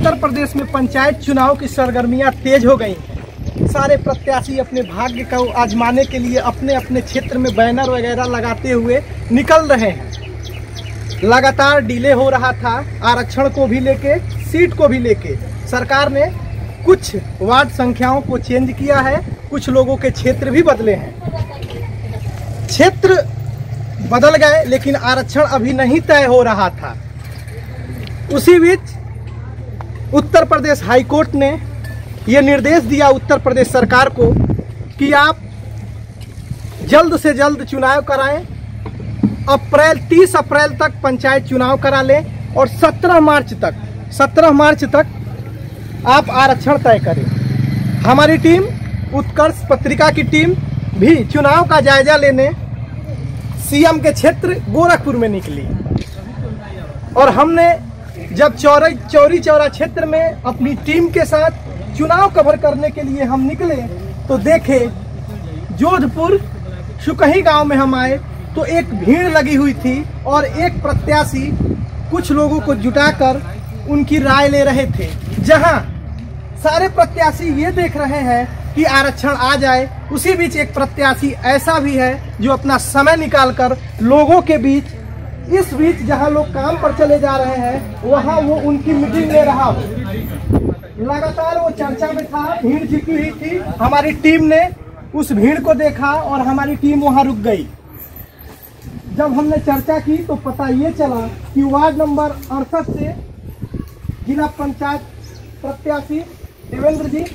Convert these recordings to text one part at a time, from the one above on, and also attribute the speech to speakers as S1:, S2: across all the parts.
S1: उत्तर प्रदेश में पंचायत चुनाव की सरगर्मियां तेज हो गई हैं। सारे प्रत्याशी अपने भाग्य को आजमाने के लिए अपने अपने क्षेत्र में बैनर वगैरह लगाते हुए निकल रहे हैं। लगातार डिले हो रहा था, आरक्षण को भी लेके, सीट को भी लेके। सरकार ने कुछ वार्ड संख्याओं को चेंज किया है, कुछ लोगों के क्षेत्र भी बदले हैं। क्षेत्र बदल गए लेकिन आरक्षण अभी नहीं तय हो रहा था। उसी बीच उत्तर प्रदेश हाईकोर्ट ने यह निर्देश दिया उत्तर प्रदेश सरकार को कि आप जल्द से जल्द चुनाव कराएं। 30 अप्रैल तक पंचायत चुनाव करा लें और 17 मार्च तक आप आरक्षण तय करें। हमारी टीम, उत्कर्ष पत्रिका की टीम भी चुनाव का जायजा लेने सीएम के क्षेत्र गोरखपुर में निकली और हमने जब चौरी चौरा क्षेत्र में अपनी टीम के साथ चुनाव कवर करने के लिए हम निकले तो देखे जोधपुर सुकही गांव में हम आए तो एक भीड़ लगी हुई थी और एक प्रत्याशी कुछ लोगों को जुटाकर उनकी राय ले रहे थे। जहां सारे प्रत्याशी ये देख रहे हैं कि आरक्षण आ जाए, उसी बीच एक प्रत्याशी ऐसा भी है जो अपना समय निकालकर लोगों के बीच, इस बीच जहां लोग काम पर चले जा रहे हैं वहां वो उनकी मीटिंग ले रहा हो। लगातार वो चर्चा में था, भीड़ जुटी हुई थी। हमारी टीम ने उस भीड़ को देखा और हमारी टीम वहां रुक गई। जब हमने चर्चा की तो पता ये चला कि वार्ड नंबर 68 से जिला पंचायत प्रत्याशी देवेंद्र जी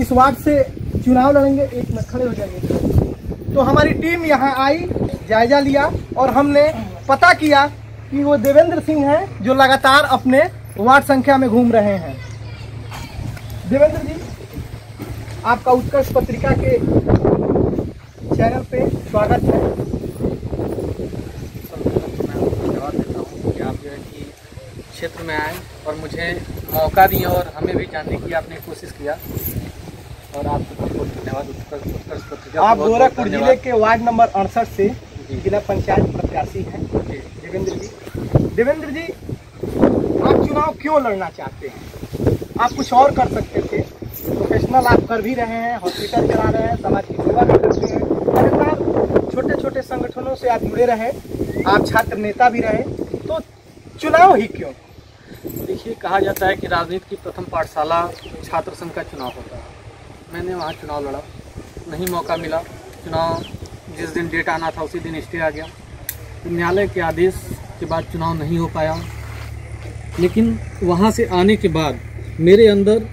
S1: इस वार्ड से चुनाव लड़ेंगे। एक मिनट खड़े हो जाएंगे। तो हमारी टीम यहाँ आई, जायजा लिया और हमने पता किया कि वो देवेंद्र सिंह हैं जो लगातार अपने वार्ड संख्या में घूम रहे हैं। देवेंद्र जी, आपका उत्कर्ष पत्रिका के चैनल पे स्वागत है।
S2: धन्यवाद देता हूँ कि आप जो है कि क्षेत्र में आए और मुझे मौका दिए और हमें भी जानने की आपने कोशिश किया और आपको बहुत धन्यवाद। उत्कर्ष पत्रिका
S1: आप गोरखपुर जिले के वार्ड नंबर 68 से जिला पंचायत प्रत्याशी हैं देवेंद्र जी। देवेंद्र जी, आप चुनाव क्यों लड़ना चाहते हैं? आप कुछ और कर सकते थे। प्रोफेशनल आप कर भी रहे हैं, हॉस्पिटल चला रहे हैं, समाज की सेवा भी करते हैं, लगातार छोटे छोटे संगठनों से आप जुड़े रहे, आप छात्र नेता भी रहे, तो चुनाव ही क्यों?
S2: देखिए, कहा जाता है कि राजनीति की प्रथम पाठशाला छात्र संघ का चुनाव होता है। मैंने वहाँ चुनाव लड़ा, नहीं मौका मिला। चुनाव जिस दिन डेट आना था उसी दिन स्टे आ गया। न्यायालय के आदेश के बाद चुनाव नहीं हो पाया। लेकिन वहाँ से आने के बाद मेरे अंदर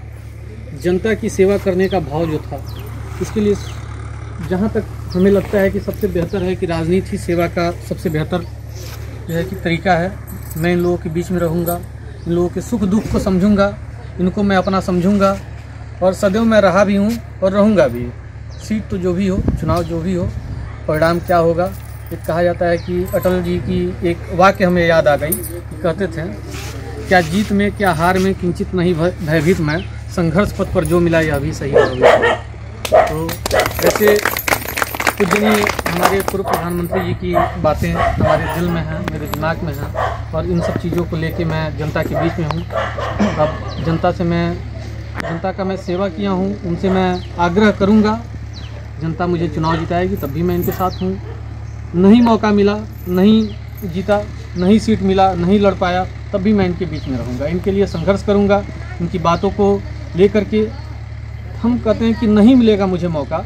S2: जनता की सेवा करने का भाव जो था, इसके लिए जहाँ तक हमें लगता है कि सबसे बेहतर है कि राजनीति ही सेवा का सबसे बेहतर जो है कि तरीका है। मैं इन लोगों के बीच में रहूँगा, इन लोगों के सुख दुख को समझूंगा, इनको मैं अपना समझूंगा और सदैव मैं रहा भी हूँ और रहूँगा भी। सीट तो जो भी हो, चुनाव जो भी हो, परिणाम क्या होगा। एक कहा जाता है कि अटल जी की एक वाक्य हमें याद आ गई, कहते थे, क्या जीत में क्या हार में किंचित नहीं भयभीत मैं, संघर्ष पथ पर जो मिला यह भी सही है। तो ऐसे पूजनीय हमारे पूर्व प्रधानमंत्री जी की बातें हमारे दिल में हैं, मेरे दिमाग में हैं और इन सब चीज़ों को लेके मैं जनता के बीच में हूँ। अब जनता का मैं सेवा किया हूँ, उनसे मैं आग्रह करूँगा, जनता मुझे चुनाव जिताएगी तब भी मैं इनके साथ हूँ। नहीं मौका मिला, नहीं जीता, नहीं सीट मिला, नहीं लड़ पाया, तब भी मैं इनके बीच में रहूँगा, इनके लिए संघर्ष करूँगा। इनकी बातों को लेकर के हम कहते हैं कि नहीं मिलेगा मुझे मौका,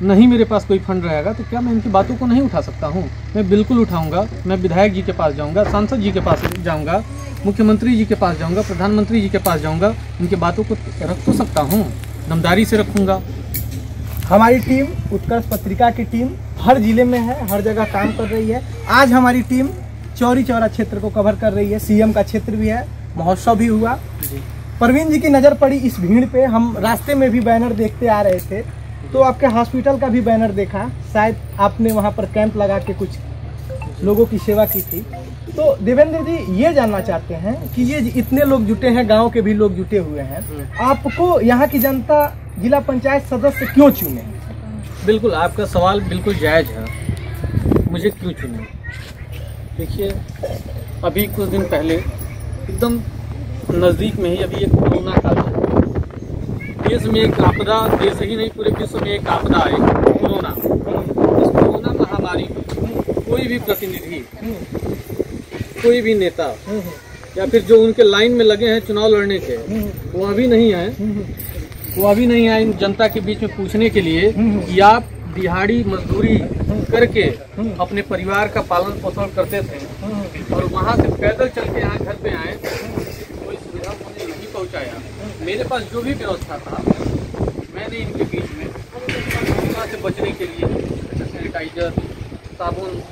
S2: नहीं मेरे पास कोई फंड रहेगा, तो क्या मैं इनकी बातों को नहीं उठा सकता हूँ? मैं बिल्कुल उठाऊँगा। मैं विधायक जी के पास जाऊँगा, सांसद जी के पास जाऊँगा, मुख्यमंत्री जी के पास जाऊँगा, प्रधानमंत्री जी के पास जाऊँगा। इनकी बातों को रख तो सकता हूँ, दमदारी से रखूँगा।
S1: हमारी टीम, उत्कर्ष पत्रिका की टीम हर जिले में है, हर जगह काम कर रही है। आज हमारी टीम चौरी चौरा क्षेत्र को कवर कर रही है, सीएम का क्षेत्र भी है, महोत्सव भी हुआ। परवीन जी की नज़र पड़ी इस भीड़ पे। हम रास्ते में भी बैनर देखते आ रहे थे तो आपके हॉस्पिटल का भी बैनर देखा, शायद आपने वहाँ पर कैंप लगा के कुछ लोगों की सेवा की थी। तो देवेंद्र जी, ये जानना चाहते हैं कि ये इतने लोग जुटे हैं, गांव के भी लोग जुटे हुए हैं, आपको यहाँ की जनता जिला पंचायत सदस्य क्यों चुने?
S2: बिल्कुल, आपका सवाल बिल्कुल जायज़ है। मुझे क्यों चुने? देखिए, अभी कुछ दिन पहले एकदम नज़दीक में ही अभी एक कोरोना काल है। देश में एक आपदा, देश ही नहीं पूरे विश्व में एक आपदा है, कोरोना। इस कोरोना महामारी में कोई भी प्रतिनिधि, कोई भी नेता या फिर जो उनके लाइन में लगे हैं चुनाव लड़ने के, वो अभी नहीं आए इन जनता के बीच में पूछने के लिए कि आप दिहाड़ी मजदूरी करके अपने परिवार का पालन पोषण करते थे और वहाँ से पैदल चल के यहाँ घर पे आए, कोई सुविधा मुझे नहीं पहुँचाया। मेरे पास जो भी व्यवस्था था मैंने इनके बीच में कोरोना से बचने के लिए सैनिटाइजर, साबुन,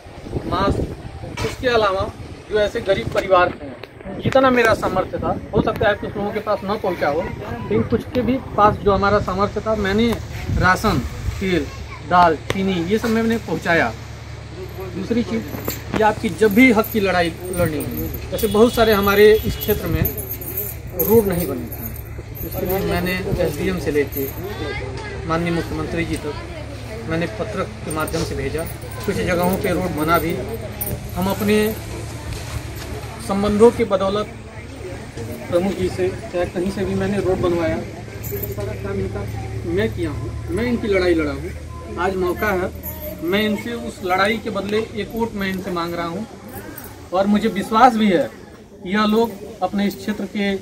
S2: मास्क, उसके अलावा जो ऐसे गरीब परिवार थे जितना मेरा सामर्थ्य था, हो सकता है कुछ लोगों के पास न पहुंचा हो, लेकिन कुछ के भी पास जो हमारा सामर्थ्य था मैंने राशन, तेल, दाल, चीनी ये सब मैंने पहुंचाया। दूसरी चीज़ कि आपकी जब भी हक की लड़ाई लड़नी है, जैसे बहुत सारे हमारे इस क्षेत्र में रोड नहीं बने थे, इसके लिए मैंने SDM से लेके माननीय मुख्यमंत्री जी तक मैंने पत्र के माध्यम से भेजा। कुछ जगहों पे रोड बना भी, हम अपने संबंधों की बदौलत प्रमुख जी से चाहे कहीं से भी मैंने रोड बनवाया। सारा काम इनका मैं किया हूँ, मैं इनकी लड़ाई लड़ा हूँ। आज मौका है, मैं इनसे उस लड़ाई के बदले एक वोट मैं इनसे मांग रहा हूँ और मुझे विश्वास भी है कि यह लोग अपने इस क्षेत्र के,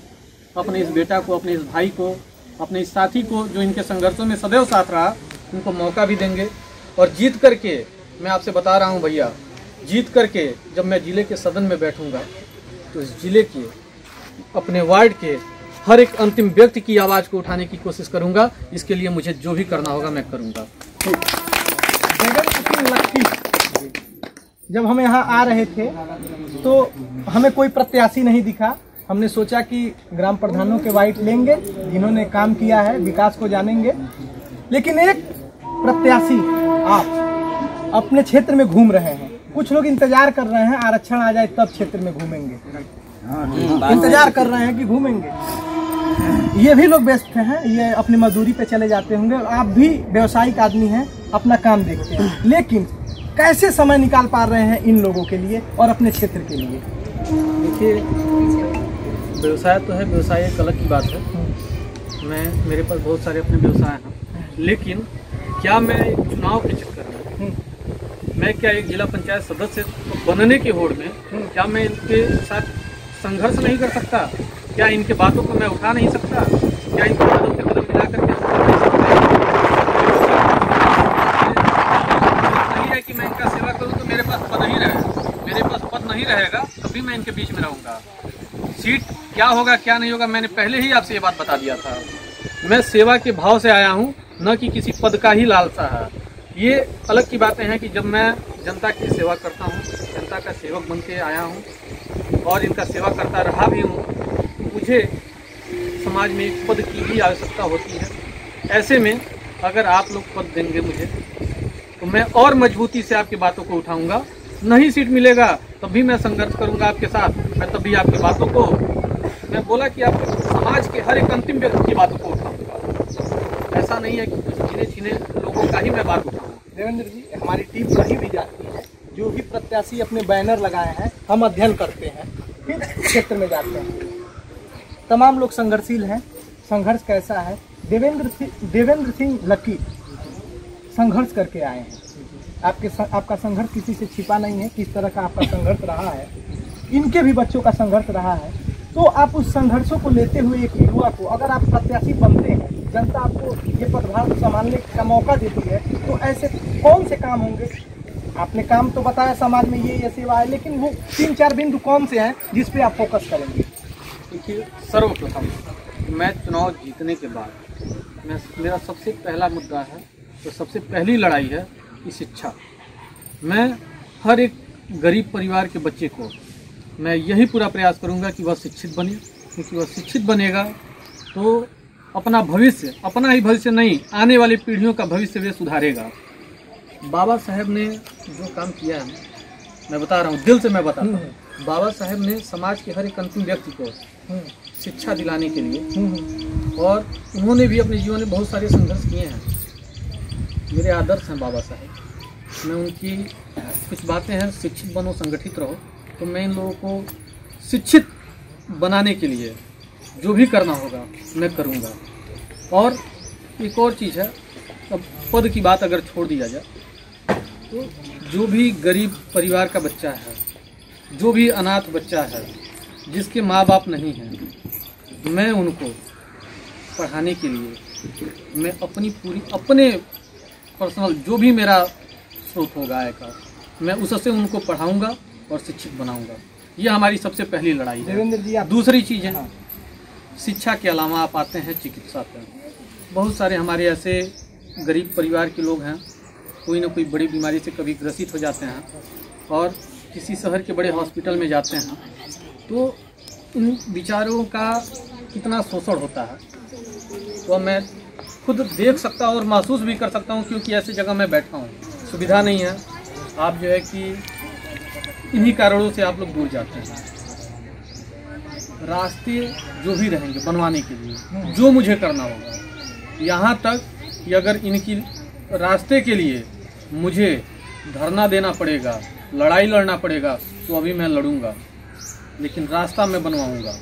S2: अपने इस बेटा को, अपने इस भाई को, अपने इस साथी को जो इनके संघर्षों में सदैव साथ रहा, उनको मौका भी देंगे। और जीत करके, मैं आपसे बता रहा हूँ भैया, जीत करके जब मैं जिले के सदन में बैठूंगा तो इस जिले के, अपने वार्ड के हर एक अंतिम व्यक्ति की आवाज़ को उठाने की कोशिश करूंगा। इसके लिए मुझे जो भी करना होगा मैं करूंगा।
S1: जब हम यहाँ आ रहे थे तो हमें कोई प्रत्याशी नहीं दिखा। हमने सोचा कि ग्राम प्रधानों के वाइट लेंगे जिन्होंने काम किया है, विकास को जानेंगे, लेकिन एक प्रत्याशी आप अपने क्षेत्र में घूम रहे हैं। कुछ लोग इंतजार कर रहे हैं आरक्षण आ जाए तब क्षेत्र में घूमेंगे, इंतजार कर रहे हैं कि घूमेंगे। ये भी लोग व्यस्त हैं, ये अपनी मजदूरी पे चले जाते होंगे और आप भी व्यवसायिक आदमी हैं, अपना काम देखते हैं, लेकिन कैसे समय निकाल पा रहे हैं इन लोगों के लिए और अपने क्षेत्र के लिए?
S2: देखिए, व्यवसाय तो है, व्यवसाय एक अलग की बात है। मेरे पास बहुत सारे अपने व्यवसाय हैं, लेकिन क्या मैं चुनाव के चक्कर में, मैं क्या एक जिला पंचायत सदस्य बनने की होड़ में क्या मैं इनके साथ संघर्ष नहीं कर सकता? क्या इनके बातों को मैं उठा नहीं सकता? क्या इनके कदम से कदम मिला करके नहीं है कि मैं इनका सेवा करूं तो मेरे पास पद नहीं रहेगा। मेरे पास पद नहीं रहेगा तभी मैं इनके बीच में रहूंगा। सीट क्या होगा क्या नहीं होगा मैंने पहले ही आपसे ये बात बता दिया था। मैं सेवा के भाव से आया हूँ, न कि किसी पद का ही लालसा है। ये अलग की बातें हैं कि जब मैं जनता की सेवा करता हूँ, जनता का सेवक बन के आया हूँ और इनका सेवा करता रहा भी हूँ, मुझे समाज में एक पद की भी आवश्यकता होती है। ऐसे में अगर आप लोग पद देंगे मुझे तो मैं और मजबूती से आपकी बातों को उठाऊंगा। नहीं सीट मिलेगा तब भी मैं संघर्ष करूंगा आपके साथ। मैं तब भी आपकी बातों को, मैं बोला कि आप समाज के हर एक अंतिम व्यक्ति की बातों को उठाऊंगा। ऐसा नहीं है कि कुछ गिने चुने लोगों का ही मैं बात उठाऊंगा।
S1: देवेंद्र जी, हमारी टीम कहीं भी जाती है, जो भी प्रत्याशी अपने बैनर लगाए हैं हम अध्ययन करते हैं, फिर क्षेत्र में जाते हैं। तमाम लोग संघर्षशील हैं। संघर्ष कैसा है? देवेंद्र सिंह लकी संघर्ष करके आए हैं। आपका संघर्ष किसी से छिपा नहीं है। किस तरह का आपका संघर्ष रहा है, इनके भी बच्चों का संघर्ष रहा है। तो आप उस संघर्षों को लेते हुए एक युवा को, अगर आप प्रत्याशी बनते हैं, जनता आपको ये पदभार संभालने का मौका देती है, तो ऐसे कौन से काम होंगे? आपने काम तो बताया समाज में ये सेवा है, लेकिन वो 3-4 बिंदु कौन से हैं जिस पे आप फोकस करेंगे?
S2: देखिए, सर्वप्रथम मैं चुनाव जीतने के बाद मेरा सबसे पहला मुद्दा है, तो सबसे पहली लड़ाई है कि शिक्षा। मैं हर एक गरीब परिवार के बच्चे को मैं यही पूरा प्रयास करूंगा कि वह शिक्षित बने, क्योंकि वह शिक्षित बनेगा तो अपना भविष्य, अपना ही भविष्य नहीं, आने वाली पीढ़ियों का भविष्य वे सुधारेगा। बाबा साहेब ने जो काम किया है, मैं बता रहा हूँ, दिल से मैं बता रहा हूँ। बाबा साहेब ने समाज के हर एक अंतिम व्यक्ति को शिक्षा दिलाने के लिए, और उन्होंने भी अपने जीवन में बहुत सारे संघर्ष किए हैं। मेरे आदर्श हैं बाबा साहेब। मैं उनकी कुछ बातें हैं, शिक्षित बनो, संगठित रहो, तो मैं इन लोगों को शिक्षित बनाने के लिए जो भी करना होगा मैं करूँगा। और एक और चीज़ है, अब पद की बात अगर छोड़ दिया जाए तो जो भी गरीब परिवार का बच्चा है, जो भी अनाथ बच्चा है, जिसके माँ बाप नहीं हैं, मैं उनको पढ़ाने के लिए मैं अपने पर्सनल जो भी मेरा स्रोत होगा आय का, मैं उससे उनको पढ़ाऊंगा और शिक्षित बनाऊंगा। ये हमारी सबसे पहली लड़ाई है। दूसरी चीज़ है, शिक्षा के अलावा आप आते हैं चिकित्सा पर। बहुत सारे हमारे ऐसे गरीब परिवार के लोग हैं, कोई ना कोई बड़ी बीमारी से कभी ग्रसित हो जाते हैं और किसी शहर के बड़े हॉस्पिटल में जाते हैं, तो इन बेचारों का कितना शोषण होता है तो मैं खुद देख सकता हूँ और महसूस भी कर सकता हूँ, क्योंकि ऐसी जगह मैं बैठा हूँ। सुविधा नहीं है, आप जो है कि इन्हीं कारणों से आप लोग दूर जाते हैं। रास्ते जो भी रहेंगे बनवाने के लिए जो मुझे करना होगा, यहाँ तक कि अगर इनकी रास्ते के लिए मुझे धरना देना पड़ेगा, लड़ाई लड़ना पड़ेगा, तो अभी मैं लड़ूंगा, लेकिन रास्ता मैं बनवाऊंगा।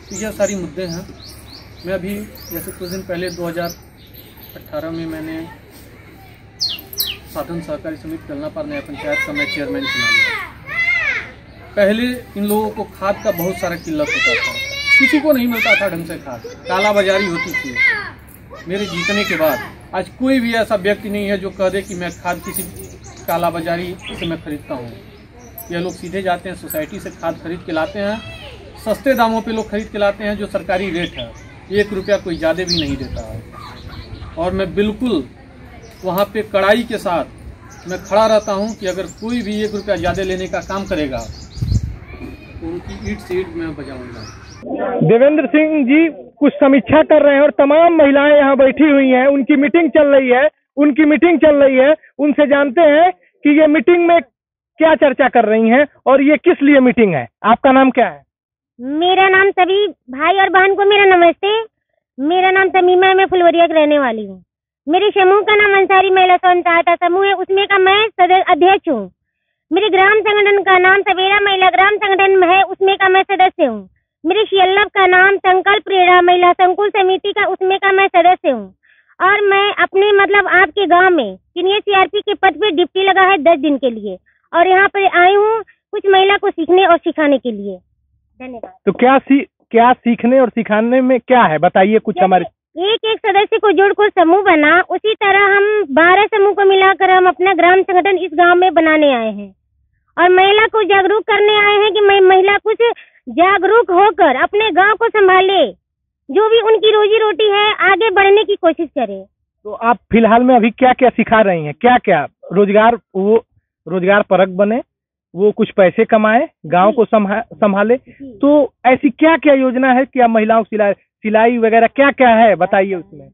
S2: तो यह सारी मुद्दे हैं। मैं अभी जैसे कुछ दिन पहले 2018 में मैंने साधन सहकारी समिति कलनापार नया पंचायत का मैं चेयरमैन चुना गया। पहले इन लोगों को खाद का बहुत सारा किल्लत होता था, किसी को नहीं मिलता था ढंग से खाद, कालाबाजारी होती थी। मेरे जीतने के बाद आज कोई भी ऐसा व्यक्ति नहीं है जो कह दे कि मैं खाद किसी कालाबाजारी से मैं खरीदता हूँ। यह लोग सीधे जाते हैं, सोसाइटी से खाद खरीद के लाते हैं, सस्ते दामों पे लोग खरीद के लाते हैं, जो सरकारी रेट है, 1 रुपया कोई ज़्यादा भी नहीं देता है। और मैं बिल्कुल वहाँ पे कड़ाई के साथ मैं खड़ा रहता हूँ कि अगर कोई भी 1 रुपया ज़्यादा लेने का काम करेगा तो उनकी ईंट से ईंट मैं बजाऊँगा।
S1: देवेंद्र सिंह जी कुछ समीक्षा कर रहे हैं और तमाम महिलाएं यहाँ बैठी हुई हैं, उनकी मीटिंग चल रही है। उनसे जानते हैं कि ये मीटिंग में क्या चर्चा कर रही हैं और ये किस लिए मीटिंग है। आपका नाम क्या है?
S3: मेरा नाम सभी भाई और बहन को मेरा नमस्ते। मेरा नाम तमीमा है, मैं फुलवरिया की रहने वाली हूँ। मेरे समूह का नाम अंसारी महिला स्वयं सहायता समूह है, उसमें का मैं अध्यक्ष हूँ। मेरे ग्राम संगठन का नाम सवेरा महिला ग्राम संगठन है, उसमें का मैं सदस्य हूँ। मेरे शियल्लभ का नाम संकल्प प्रेरणा महिला संकुल समिति का, उसमें का मैं सदस्य हूँ। और मैं अपने आपके गांव में सीनियर सीआरपी के पद पे ड्यूटी लगा है 10 दिन के लिए, और यहाँ पे आई हूँ कुछ महिला को सीखने और सिखाने के लिए। धन्यवाद।
S1: तो क्या सीखने और सिखाने में क्या है, बताइए कुछ। हमारे
S3: एक सदस्य को जोड़कर समूह बना, उसी तरह हम 12 समूह को मिलाकर हम अपना ग्राम संगठन इस गांव में बनाने आए हैं और महिला को जागरूक करने आए हैं कि महिला कुछ जागरूक होकर अपने गांव को संभाले, जो भी उनकी रोजी रोटी है आगे बढ़ने की कोशिश करे।
S1: तो आप फिलहाल में अभी क्या क्या सिखा रही हैं? क्या क्या रोजगार परक बने, वो कुछ पैसे कमाए, गांव को संभाले, तो ऐसी क्या क्या योजना है कि आप महिलाओं को सिलाई वगैरह क्या क्या है, बताइए उसमें।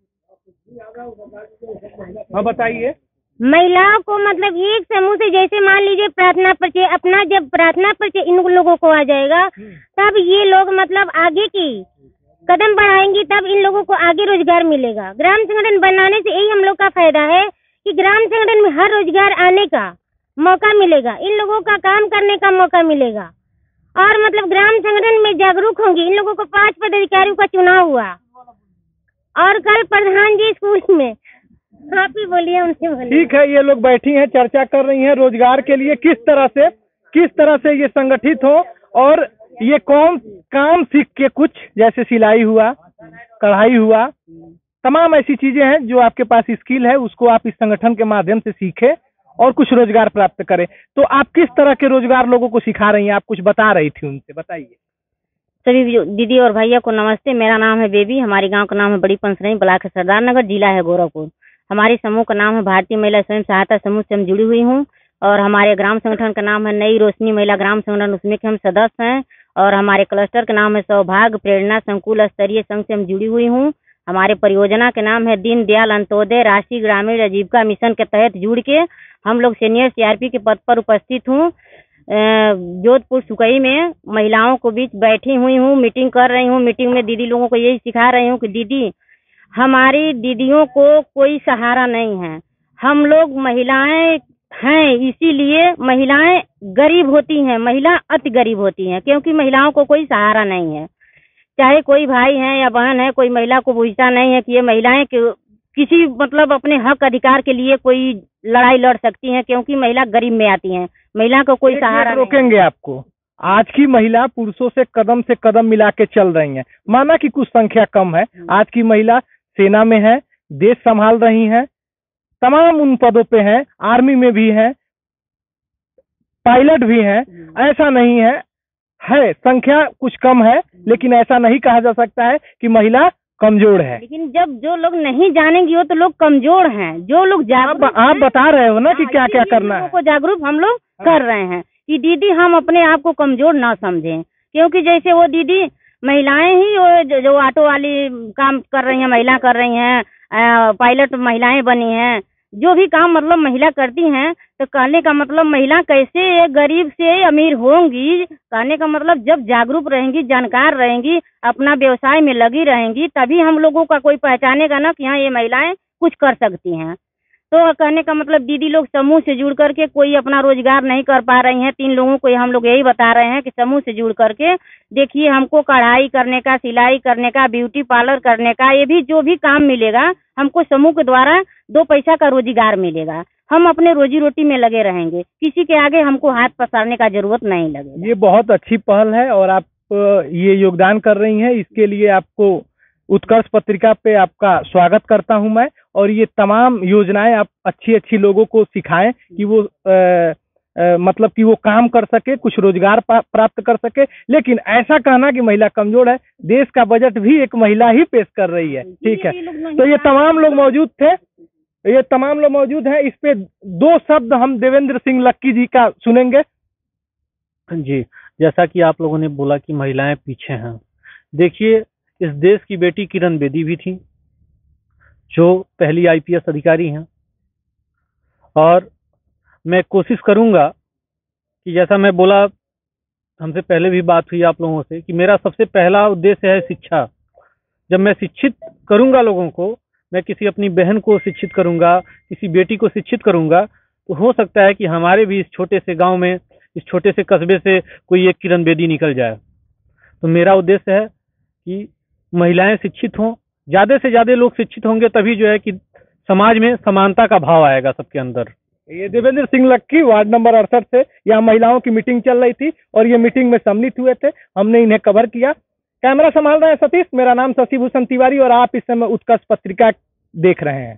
S1: हाँ बताइए।
S3: महिलाओं को एक समूह से जैसे मान लीजिए प्रार्थना परिचय, अपना जब प्रार्थना परिचय इन लोगों को आ जाएगा तब ये लोग आगे की कदम बढ़ाएंगी, तब इन लोगों को आगे रोजगार मिलेगा। ग्राम संगठन बनाने से यही हम लोग का फायदा है कि ग्राम संगठन में हर रोजगार आने का मौका मिलेगा, इन लोगों का काम करने का मौका मिलेगा और ग्राम संगठन में जागरूक होंगी। इन लोगों को 5 पदाधिकारियों का चुनाव हुआ और कल प्रधान जी स्कूल में, आप ही बोलिए, उनसे बोलिए।
S1: ठीक है, ये लोग बैठी हैं, चर्चा कर रही हैं रोजगार के लिए किस तरह से ये संगठित हो और ये कौन काम सीख के, कुछ जैसे सिलाई हुआ, कढ़ाई हुआ, तमाम ऐसी चीजें हैं जो आपके पास स्किल है, उसको आप इस संगठन के माध्यम से सीखें और कुछ रोजगार प्राप्त करें। तो आप किस तरह के रोजगार लोगों को सिखा रही हैं? आप कुछ बता रही थी, उनसे बताइए।
S3: सभी दीदी और भैया को नमस्ते। मेरा नाम है बेबी, हमारे गांव का नाम है बड़ी पंसरई, ब्लॉक है सरदार नगर, जिला है गोरखपुर। हमारे समूह का नाम है भारतीय महिला स्वयं सहायता समूह से हम जुड़ी हुई हूँ और हमारे ग्राम संगठन का नाम है नई रोशनी महिला ग्राम संगठन, उसमें के हम सदस्य हैं। और हमारे क्लस्टर का नाम है सौभाग्य प्रेरणा संकुल स्तरीय संघ से हम जुड़ी हुई हूँ। हमारे परियोजना के नाम है दीन दयाल अंत्योदय राष्ट्रीय ग्रामीण आजीविका मिशन के तहत जुड़ के हम लोग सीनियर सीआरपी के पद पर उपस्थित हूँ। जोधपुर सुकई में महिलाओं को बीच बैठी हुई हूँ, मीटिंग कर रही हूँ। मीटिंग में दीदी लोगों को यही सिखा रही हूँ कि दीदी, हमारी दीदियों को कोई सहारा नहीं है, हम लोग महिलाएं हैं, इसीलिए महिलाएं गरीब होती हैं, महिला अति गरीब होती हैं, क्योंकि महिलाओं को कोई सहारा नहीं है। चाहे कोई भाई है या बहन है, कोई महिला को पूछता नहीं है कि ये महिलाएं किसी मतलब अपने हक अधिकार के लिए कोई लड़ाई लड़ सकती हैं, क्योंकि महिला गरीब में आती हैं, महिला को कोई सहारा नहीं।
S1: रोकेंगे आपको। आज की महिला पुरुषों से कदम मिला के चल रही हैं। माना कि कुछ संख्या कम है, आज की महिला सेना में है, देश संभाल रही हैं, तमाम उन पदों पे हैं, आर्मी में भी हैं, पायलट भी हैं। ऐसा नहीं है संख्या कुछ कम है, लेकिन ऐसा नहीं कहा जा सकता है कि महिला कमजोर है।
S3: लेकिन जब जो लोग नहीं जानेंगे वो तो लोग कमजोर हैं। जो लोग जागरूक
S1: आप बता रहे हो ना कि क्या क्या करना है,
S3: को जागरूक हम लोग कर रहे हैं कि दीदी हम अपने आप को कमजोर ना समझें, क्योंकि जैसे वो दीदी महिलाएं ही वो जो ऑटो वाली काम कर रही हैं, महिला कर रही हैं, पायलट महिलाएं बनी हैं, जो भी काम मतलब महिला करती हैं, तो कहने का मतलब महिला कैसे गरीब से अमीर होंगी। कहने का मतलब जब जागरूक रहेंगी, जानकार रहेंगी, अपना व्यवसाय में लगी रहेंगी, तभी हम लोगों का कोई पहचानेगा ना कि हाँ ये महिलाएं कुछ कर सकती हैं। तो कहने का मतलब दीदी लोग समूह से जुड़ करके कोई अपना रोजगार नहीं कर पा रही हैं। 3 लोगों को हम लोग यही बता रहे हैं कि समूह से जुड़ करके देखिए, हमको कढ़ाई करने का, सिलाई करने का, ब्यूटी पार्लर करने का, ये भी जो भी काम मिलेगा हमको समूह के द्वारा 2 पैसा का रोजगार मिलेगा। हम अपने रोजी रोटी में लगे रहेंगे, किसी के आगे हमको हाथ पसारने का जरूरत नहीं लगेगा।
S1: ये बहुत अच्छी पहल है और आप ये योगदान कर रही हैं, इसके लिए आपको उत्कर्ष पत्रिका पे आपका स्वागत करता हूं मैं। और ये तमाम योजनाएं आप अच्छी लोगों को सिखाएं कि वो मतलब कि वो काम कर सके, कुछ रोजगार प्राप्त कर सके। लेकिन ऐसा कहना कि महिला कमजोर है, देश का बजट भी एक महिला ही पेश कर रही है। ठीक है, तो ये तमाम लोग मौजूद थे, ये तमाम लोग मौजूद हैं। इस पे 2 शब्द हम देवेंद्र सिंह लक्की जी का सुनेंगे।
S2: जी, जैसा कि आप लोगों ने बोला कि महिलाएं पीछे हैं, देखिए इस देश की बेटी किरण बेदी भी थी, जो पहली IPS अधिकारी हैं। और मैं कोशिश करूंगा कि जैसा मैं बोला, हमसे पहले भी बात हुई आप लोगों से, कि मेरा सबसे पहला उद्देश्य है शिक्षा। जब मैं शिक्षित करूंगा लोगों को, मैं किसी अपनी बहन को शिक्षित करूंगा, किसी बेटी को शिक्षित करूंगा, तो हो सकता है कि हमारे भी इस छोटे से गांव में, इस छोटे से कस्बे से कोई एक किरण बेदी निकल जाए। तो मेरा उद्देश्य है कि महिलाएं शिक्षित हों, ज्यादा से ज्यादा लोग शिक्षित होंगे, तभी जो है कि समाज में समानता का भाव आएगा सबके अंदर।
S1: ये देवेंद्र सिंह लक्की वार्ड नंबर 68 से यहाँ महिलाओं की मीटिंग चल रही थी और ये मीटिंग में सम्मिलित हुए थे, हमने इन्हें कवर किया। कैमरा संभाल रहे हैं सतीश, मेरा नाम शशि भूषण तिवारी और आप इस समय उत्कर्ष पत्रिका देख रहे हैं।